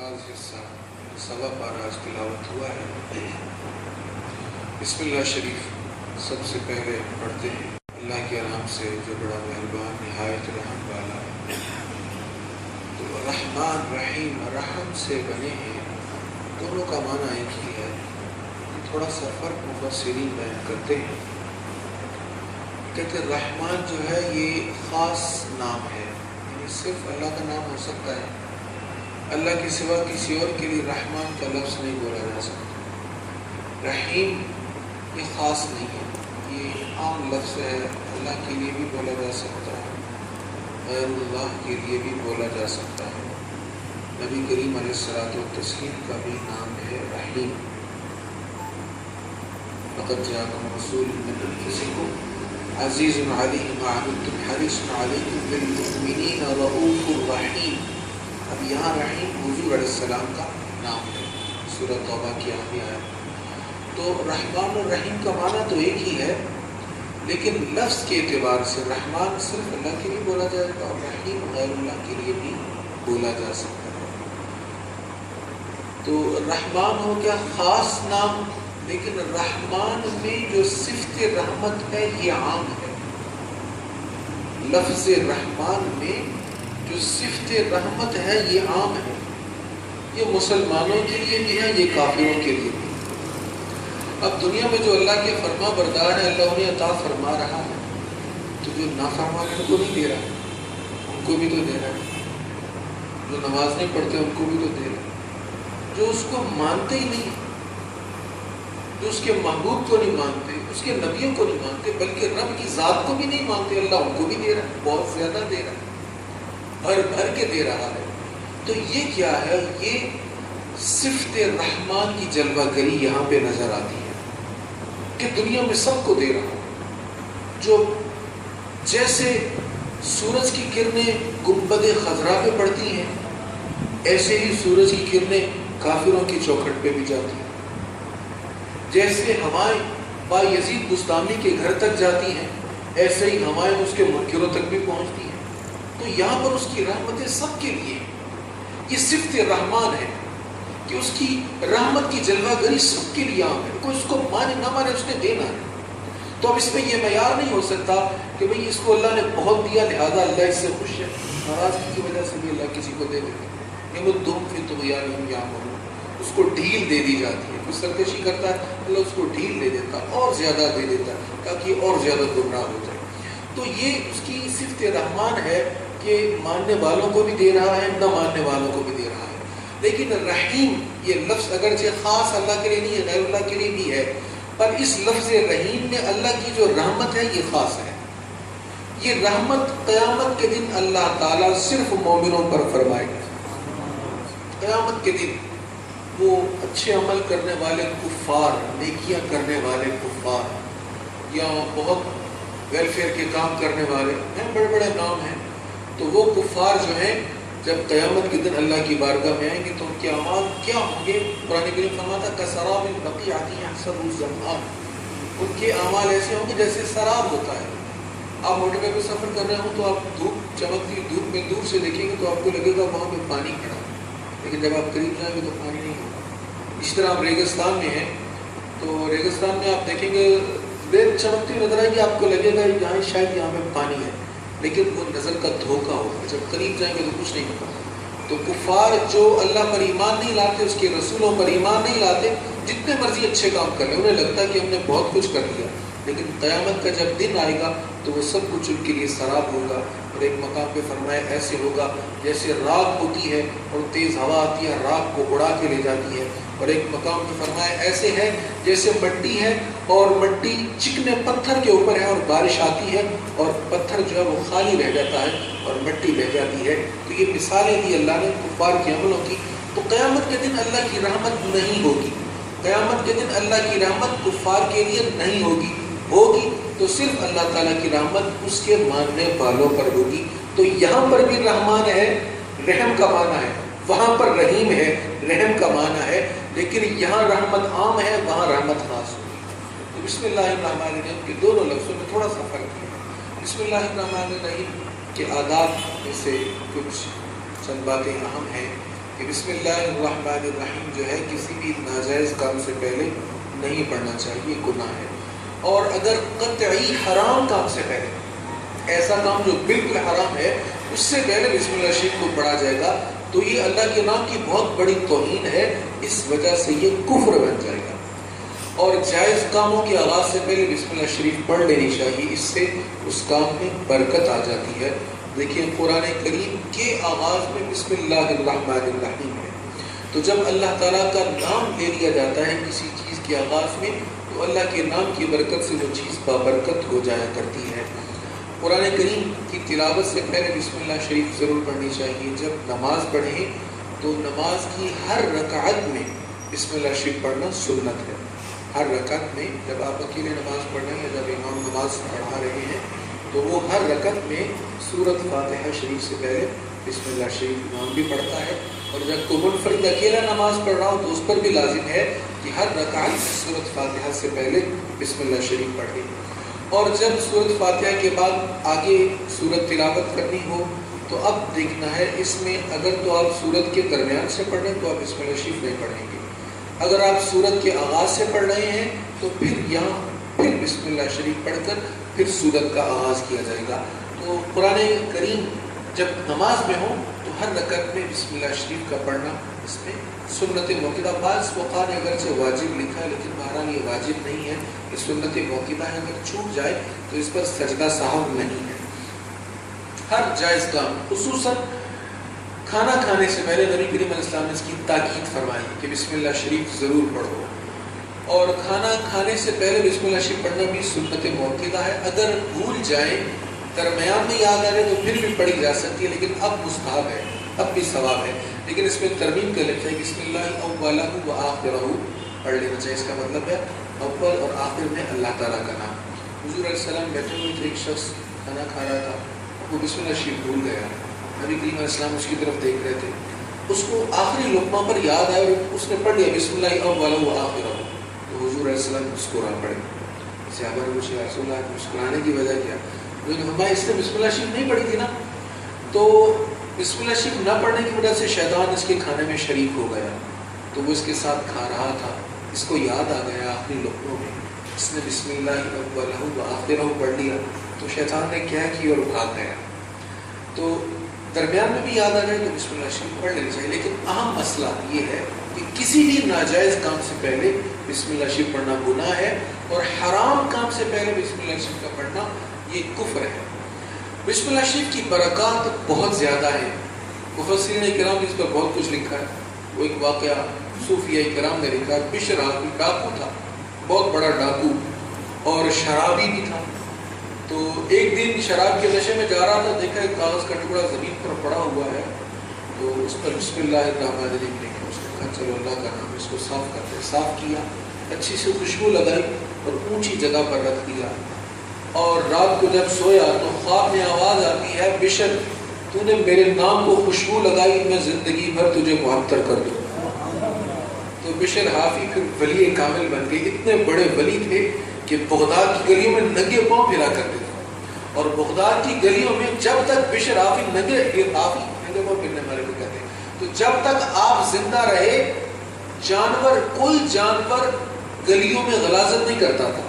بعض حصہ سوا پارہ آج تلاوت ہوا ہے۔ بسم اللہ شریف سب سے پہلے پڑھتے ہیں اللہ کے نام سے جو بڑا مہربان نہایت رحم والا ہے۔ تو رحمان رحیم رحم سے بنے ہیں، دونوں کا معنی ایک ہی ہے، تھوڑا سا فرق مفسرین بیان کرتے ہیں۔ کہتے ہیں رحمان جو ہے یہ خاص نام ہے، یعنی صرف اللہ کا نام ہو سکتا ہے، اللہ کے سوا کسی اور کے لیے رحمان کا لفظ نہیں بولا جا سکتا۔ رحیم یہ خاص نہیں ہے، یہ عام لفظ ہے، اللہ کے لیے بھی بولا جا سکتا ہے، غیر اللہ کے لیے بھی بولا جا سکتا ہے۔ نبی کریم علیہ الصلوۃ والتسلیم کا بھی نام ہے رحیم۔ لقد جاءکم رسول من انفسکم عزیز علیہ ما عنتم حریص علیکم بالمؤمنین رؤوف رحیم۔ اب یہاں رحیم حضور علیہ السلام کا نام ہے، سورۃ توبہ کی آخری آیت۔ تو رحمان اور رحیم کا معنی تو ایک ہی ہے، لیکن لفظ کے اعتبار سے رحمان صرف اللہ کے لیے بولا جائے گا اور رحیم غیر اللہ کے لیے بھی بولا جا سکتا ہے۔ تو رحمان ہو گیا خاص نام، لیکن رحمان میں جو صفت رحمت ہے یہ عام ہے۔ لفظ رحمان میں جو صفت رحمت ہے یہ عام ہے، یہ مسلمانوں کے لیے بھی ہے، یہ کافروں کے لیے بھی۔ اب دنیا میں جو اللہ کے فرما بردار ہے، اللہ انہیں عطا فرما رہا ہے، تو جو نافرمان ان کو نہیں دے رہا ہے، ان کو بھی تو دے رہا ہے۔ جو نماز نہیں پڑھتے ان کو بھی تو دے رہا ہے۔ جو اس کو مانتے ہی نہیں، جو اس کے محبوب کو نہیں مانتے، اس کے نبیوں کو نہیں مانتے، بلکہ رب کی ذات کو بھی نہیں مانتے، اللہ ان کو بھی دے رہا ہے، بہت زیادہ دے رہا ہے، بھر بھر کے دے رہا ہے۔ تو یہ کیا ہے؟ یہ صفت رحمان کی جلوہ گری یہاں پہ نظر آتی ہے کہ دنیا میں سب کو دے رہا ہے۔ جو جیسے سورج کی کرنیں گنبد خضرا پہ پڑتی ہیں، ایسے ہی سورج کی کرنیں کافروں کی چوکھٹ پہ بھی جاتی ہیں۔ جیسے ہوائیں با یزید بستامی کے گھر تک جاتی ہیں، ایسے ہی ہوائیں اس کے منکروں تک بھی پہنچتی ہیں۔ تو یہاں پر اس کی رحمتیں سب کے لیے، یہ صفت رحمان ہے کہ اس کی رحمت کی جلوہ گری سب کے لیے عام ہے، کوئی اس کو مانے نہ مانے اس نے دینا ہے۔ تو اب اس میں یہ معیار نہیں ہو سکتا کہ بھئی اس کو اللہ نے بہت دیا لہذا اللہ اس سے خوش ہے، ناراضگی کی وجہ سے بھی اللہ کسی کو دے دیتے ہیں۔ یمدہم فی طغیانہم یعمہون، اس کو ڈھیل دے دی جاتی ہے، کوئی سرکشی کرتا ہے اللہ اس کو ڈھیل دے دیتا ہے، اور زیادہ دے دیتا ہے تاکہ اور زیادہ گمراہ ہو جائے۔ تو یہ اس کی صفت رحمان ہے کہ ماننے والوں کو بھی دے رہا ہے، نہ ماننے والوں کو بھی دے رہا ہے۔ لیکن رحیم یہ لفظ اگرچہ خاص اللہ کے لیے نہیں ہے، غیر اللہ کے لیے بھی ہے، پر اس لفظ رحیم میں اللہ کی جو رحمت ہے یہ خاص ہے۔ یہ رحمت قیامت کے دن اللہ تعالیٰ صرف مومنوں پر فرمائے گا۔ قیامت کے دن وہ اچھے عمل کرنے والے کفار، نیکیاں کرنے والے کفار، یا بہت ویلفیئر کے کام کرنے والے ہیں، بڑے بڑے نام ہیں، تو وہ کفار جو ہیں جب قیامت کے دن اللہ کی بارگاہ میں آئیں گے تو ان کے اعمال کیا ہوں گے؟ قرآن کریم فرماتا ہے کسراب بقیعۃ یحسبہ الظمآن، ان کے اعمال ایسے ہوں گے جیسے سراب ہوتا ہے۔ آپ موٹر وے پہ سفر کر رہے ہوں تو آپ دھوپ چمکتی دھوپ میں دور سے دیکھیں گے تو آپ کو لگے گا وہاں پہ پانی کھڑا ہے، لیکن جب آپ قریب جائیں گے تو پانی نہیں ہوگا۔ اس طرح آپ ریگستان میں ہیں تو ریگستان میں آپ دیکھیں گے ریت چمکتی نظر آئے گی، آپ کو لگے گا یہاں شاید یہاں پہ پانی ہے، لیکن وہ نظر کا دھوکہ ہوگا، جب قریب جائیں گے تو کچھ نہیں ہوگا۔ تو کفار جو اللہ پر ایمان نہیں لاتے، اس کے رسولوں پر ایمان نہیں لاتے، جتنے مرضی اچھے کام کر لیں، انہیں لگتا ہے کہ ہم نے بہت کچھ کر لیا، لیکن قیامت کا جب دن آئے گا تو وہ سب کچھ ان کے لیے سراب ہوگا۔ اور ایک مقام پہ فرمایا ایسے ہوگا جیسے راگ ہوتی ہے اور تیز ہوا آتی ہے، راگ کو اڑا کے لے جاتی ہے۔ اور ایک مقام پہ فرمایا ایسے ہے جیسے مٹی ہے اور مٹی چکنے پتھر کے اوپر ہے اور بارش آتی ہے اور پتھر جو ہے وہ خالی رہ جاتا ہے اور مٹی بہ جاتی ہے۔ تو یہ مثالیں دی اللہ نے کفار کے عملوں کی۔ تو قیامت کے دن اللہ کی رحمت نہیں ہوگی، قیامت کے دن اللہ کی رحمت کفار کے لیے نہیں ہوگی، ہوگی تو صرف اللہ تعالیٰ کی رحمت اس کے ماننے والوں پر ہوگی۔ تو یہاں پر بھی رحمان ہے، رحم کا معنی ہے، وہاں پر رحیم ہے، رحم کا معنی ہے، لیکن یہاں رحمت عام ہے، وہاں رحمت خاص ہوگی۔ تو بسم اللہ الرحمن الرحیم کے دونوں لفظوں میں تھوڑا سا فرق ہے۔ بسم اللہ الرحمن الرحیم کے آداب میں سے کچھ چند باتیں اہم ہیں کہ بسم اللہ الرحمن الرحیم جو ہے کسی بھی ناجائز کام سے پہلے نہیں پڑھنا چاہیے، گناہ ہے. اور اگر قطعی حرام کام سے پہلے، ایسا کام جو بالکل حرام ہے، اس سے پہلے بسم اللہ شریف کو پڑھا جائے گا تو یہ اللہ کے نام کی بہت بڑی توہین ہے، اس وجہ سے یہ کفر بن جائے گا. اور جائز کاموں کے آغاز سے پہلے بسم اللہ شریف پڑھ لینی چاہیے، اس سے اس کام میں برکت آ جاتی ہے. دیکھیں قرآن کریم کے آغاز میں بسم اللہ الرحمن الرحیم ہے، تو جب اللہ تعالیٰ کا نام لے لیا جاتا ہے کسی چیز کے آغاز میں تو اللہ کے نام کی برکت سے وہ چیز بابرکت ہو جایا کرتی ہے. قرآن کریم کی تلاوت سے پہلے بسم اللہ شریف ضرور پڑھنی چاہیے. جب نماز پڑھیں تو نماز کی ہر رکعت میں بسم اللہ شریف پڑھنا سنت ہے. ہر رکعت میں جب آپ اکیلے نماز پڑھ رہے ہیں، جب امام نماز پڑھا رہے ہیں تو وہ ہر رکعت میں سورۃ فاتحہ شریف سے پہلے بسم اللہ شریف امام بھی پڑھتا ہے. اور جب کوئی منفرد اکیلا نماز پڑھ رہا ہو تو اس پر بھی لازم ہے کہ ہر رکعت میں سورۃ فاتحہ سے پہلے بسم اللہ شریف پڑھے. اور جب سورۃ فاتحہ کے بعد آگے سورت تلاوت کرنی ہو تو اب دیکھنا ہے اس میں اگر تو آپ سورت کے درمیان سے پڑھ رہے ہیں تو آپ بسم اللہ شریف نہیں پڑھیں گے. اگر آپ سورت کے آغاز سے پڑھ رہے ہیں تو پھر یہاں پھر بسم اللہ شریف پڑھ کر پھر سورت کا آغاز کیا جائے گا. تو قرآن کریم جب نماز میں ہو تو ہر رکعت میں بسم اللہ شریف کا پڑھنا اس میں سنت موقعہ. بعض فقہا نے اگرچہ واجب لکھا ہے لیکن بہرحال یہ واجب نہیں ہے، یہ سنت موقعہ ہے. اگر چھوٹ جائے تو اس پر سجدہ سہو نہیں ہے. ہر جائز کام خصوصاً کھانا کھانے سے پہلے نبی کریم علیہ السلام نے اس کی تاکید فرمائی کہ بسم اللہ شریف ضرور پڑھو. اور کھانا کھانے سے پہلے بسم اللہ شریف پڑھنا بھی سنت موقعہ ہے. اگر بھول جائیں درمیان میں یاد آ رہے تو پھر بھی پڑھی جا سکتی ہے، لیکن اب مستحب ہے، اب بھی ثواب ہے. لیکن اس میں ترمیم کر لیتے ہیں بسم اللہ اولہ و آخرہ پڑھ لینا چاہیے. اس کا مطلب ہے اول اور آخر میں اللہ تعالیٰ کا نام. حضور علیہ السلام بیٹھے ہوئے تھے، ایک شخص کھانا کھا رہا تھا، وہ بسم اللہ شریف بھول گیا. نبی کریم علیہ السلام اس کی طرف دیکھ رہے تھے، اس کو آخری لقمہ پر یاد آیا اور اس نے پڑھ لیا بسم اللہ اولہ و آخرہ. تو حضور علیہ السلام مسکرا پڑے. صحابہ نے پوچھا رسول اللہ مسکرانے کی وجہ کیا؟ ہمارے اس نے بسم اللہ شریف نہیں پڑھی تھی نا. تو بسم اللہ شریف نہ پڑھنے کی وجہ سے شیطان اس کے کھانے میں شریک ہو گیا، تو وہ اس کے ساتھ کھا رہا تھا، اس کو یاد آ گیا آخری لقموں میں، اس نے بسم اللہ اولہ و آخرہ پڑھ لیا تو شیطان نے کیا کیا اور بھاگ گیا. تو درمیان میں بھی یاد آ جائے تو بسم اللہ شریف پڑھ لینی چاہیے. لیکن اہم مسئلہ یہ ہے کہ کسی بھی ناجائز کام سے پہلے بسم اللہ شریف پڑھنا گناہ ہے، اور حرام کام سے پہلے بسم اللہ شریف کا پڑھنا یہ کفر ہے. بسم اللہ شریف کی برکات بہت زیادہ ہیں. مفسرین کرام نے اس پر بہت کچھ لکھا ہے. وہ ایک واقعہ صوفیہ کرام نے لکھا ہے. بشر آدمی ڈاکو تھا، بہت بڑا ڈاکو اور شرابی بھی تھا. تو ایک دن شراب کے نشے میں جا رہا تھا، دیکھا ایک کاغذ کا ٹکڑا زمین پر پڑا ہوا ہے، تو اس پر بسم اللہ الرحمن الرحیم لکھا. اس نے کہا چلو اللہ کا نام اس کو صاف کرتے. صاف کیا، اچھی سے خوشبو لگائی اور اونچی جگہ پر رکھ دیا. اور رات کو جب سویا تو خواب میں آواز آتی ہے بشر تو نے میرے نام کو خوشبو لگائی، میں زندگی بھر تجھے معطر کر دوں. تو بشر حافی پھر ولی کامل بن گئے. اتنے بڑے ولی تھے کہ بغداد کی گلیوں میں ننگے پاؤں پھرا کرتے تھے. اور بغداد کی گلیوں میں جب تک بشر حافی ننگے پاؤں پھرنے والے کو کہتے ہیں، تو جب تک آپ زندہ رہے کوئی جانور گلیوں میں غلاظت نہیں کرتا تھا.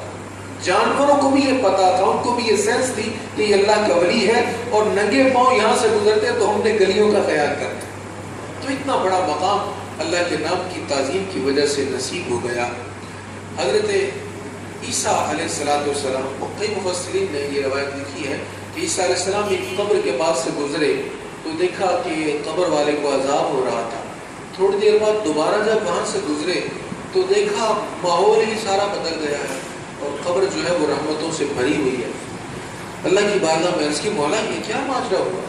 جانوروں کو بھی یہ پتا تھا، ان کو بھی یہ سینس تھی کہ یہ اللہ کا ولی ہے، اور ننگے پاؤں یہاں سے گزرتے تو ہم نے گلیوں کا خیال کرتے. تو اتنا بڑا مقام اللہ کے نام کی تعظیم کی وجہ سے نصیب ہو گیا. حضرت عیسیٰ علیہ السلام، کئی مفسرین نے یہ روایت لکھی ہے کہ عیسیٰ علیہ السلام ایک قبر کے پاس سے گزرے تو دیکھا کہ قبر والے کو عذاب ہو رہا تھا. تھوڑی دیر بعد دوبارہ جب وہاں سے گزرے تو دیکھا ماحول ہی سارا بدل گیا ہے اور قبر جو ہے وہ رحمتوں سے بھری ہوئی ہے. اللہ کی بارگاہ میں عرض کی مولا یہ کیا ماجرا ہوا؟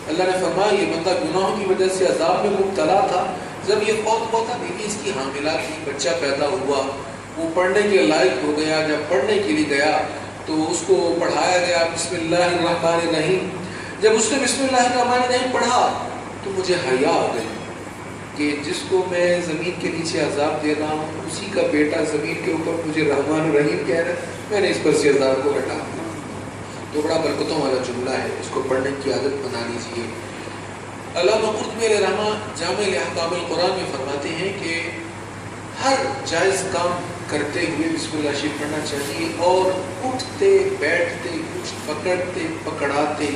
اللہ نے فرمایا یہ بندہ گناہوں کی وجہ سے عذاب میں مبتلا تھا. جب یہ فوت ہوا تھا بیوی اس کی حاملہ تھی، بچہ پیدا ہوا، وہ پڑھنے کے لائق ہو گیا. جب پڑھنے کے لیے گیا تو اس کو پڑھایا گیا بسم اللہ الرحمن الرحیم. جب اس نے بسم اللہ الرحمن الرحیم پڑھا تو مجھے حیا آ گئی کہ جس کو میں زمین کے نیچے عذاب دے رہا ہوں اسی کا بیٹا زمین کے اوپر مجھے رحمان الرحیم کہہ رہا ہے، میں نے اس پر سے عذاب کو ہٹا دیا. تو بڑا برکتوں والا جملہ ہے، اس کو پڑھنے کی عادت بنا لیجیے. علامہ قرطبی علیہ رحمہ جامع احکام القرآن میں فرماتے ہیں کہ ہر جائز کام کرتے ہوئے بسم اللہ شریف پڑھنا چاہیے، اور اٹھتے بیٹھتے کچھ پکڑتے پکڑاتے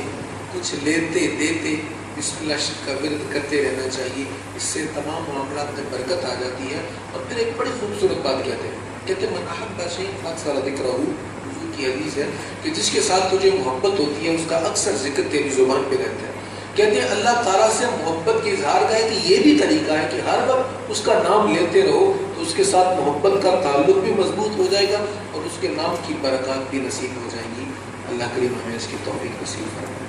کچھ لیتے دیتے بسم اللہ شریف کا ورد کرتے رہنا چاہیے۔ اس سے تمام معاملات میں برکت آ جاتی ہے۔ اور پھر ایک بڑی خوبصورت بات کہتے ہیں من احب شیئا اکثر ذکرہ، حضور کی حدیث ہے کہ جس کے ساتھ تجھے محبت ہوتی ہے اس کا اکثر ذکر تیری زبان پہ رہتا ہے۔ کہتے ہیں اللہ تعالیٰ سے محبت کے اظہار کا ایک یہ بھی طریقہ ہے کہ ہر وقت اس کا نام لیتے رہو تو اس کے ساتھ محبت کا تعلق بھی مضبوط ہو جائے گا اور اس کے نام کی برکات بھی نصیب ہو جائیں گی۔ اللہ کریم ہمیں اس کی توفیق نصیب فرمائے۔